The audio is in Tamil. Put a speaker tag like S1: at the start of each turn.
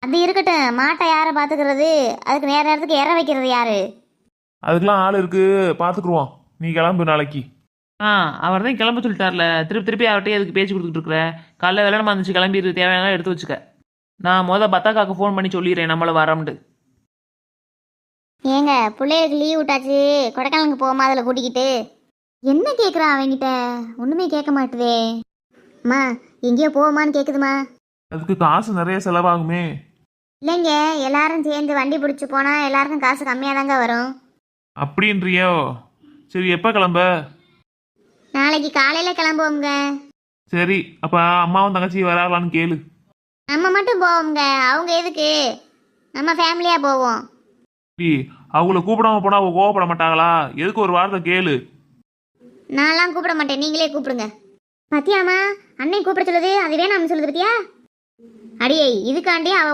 S1: அது இருக்கட்டும், மாட்டை யாரை பார்த்துக்கிறது? அதுக்கு நேர நேரத்துக்கு இற வைக்கிறது யாரு?
S2: அதுக்கெல்லாம் ஆள் இருக்கு, பார்த்துக்குருவோம். நீ கிளம்பு நாளைக்கு.
S3: அவர் தான் கிளம்ப சொல்லிட்டார்ல, திருப்பி திருப்பி அவர்கிட்டயே அதுக்கு பேச்சு கொடுத்துட்டு இருக்கிற. காலைல வேலை நம்ம வந்துச்சு, கிளம்பிடு, தேவையான எடுத்து வச்சுக்க. நான் பத்தாக்காக்கு ஃபோன் பண்ணி சொல்லிடுறேன் நம்மள வரோம்ட்டு.
S1: ஏங்க, பிள்ளைகளுக்கு லீவ் விட்டாச்சு, கொடைக்கானலுக்கு போமா அதில் கூட்டிக்கிட்டு. என்ன கேட்குறான் அவங்கிட்ட? ஒன்றுமே கேட்க மாட்டுதே. அம்மா, எங்கேயோ போவோமான்னு கேட்குதுமா.
S2: அதுக்கு காசு நிறைய செலவாகுமே.
S1: இல்லைங்க, எல்லாரும் சேர்ந்து வண்டி பிடிச்சி போனால் எல்லாருக்கும் காசு கம்மியாக தாங்க வரும்.
S2: அப்படின்றியோ? சரி, எப்போ கிளம்ப?
S1: நாளைக்கு காலையில் கிளம்புவோங்க.
S2: சரி, அப்போ அம்மாவும் தங்கச்சி வராங்களான்னு கேளு.
S1: நம்ம மட்டும் போவோங்க, அவங்க எதுக்கு? நம்ம ஃபேமிலியாக போவோம்.
S2: அவங்கள கூப்பிடாம போனா அவங்க கோவப்பட மாட்டாங்களா? எதுக்கு ஒரு வார்த்தை கேளு.
S1: நான்லாம் கூப்பிட மாட்டேன், நீங்களே கூப்பிடுங்க. பத்தியாமா, அண்ணன் கூப்பிட சொல்லுது, அது வேணாம்னு சொல்லுது பத்தியா? அடியே, இதுக்காண்டி அவ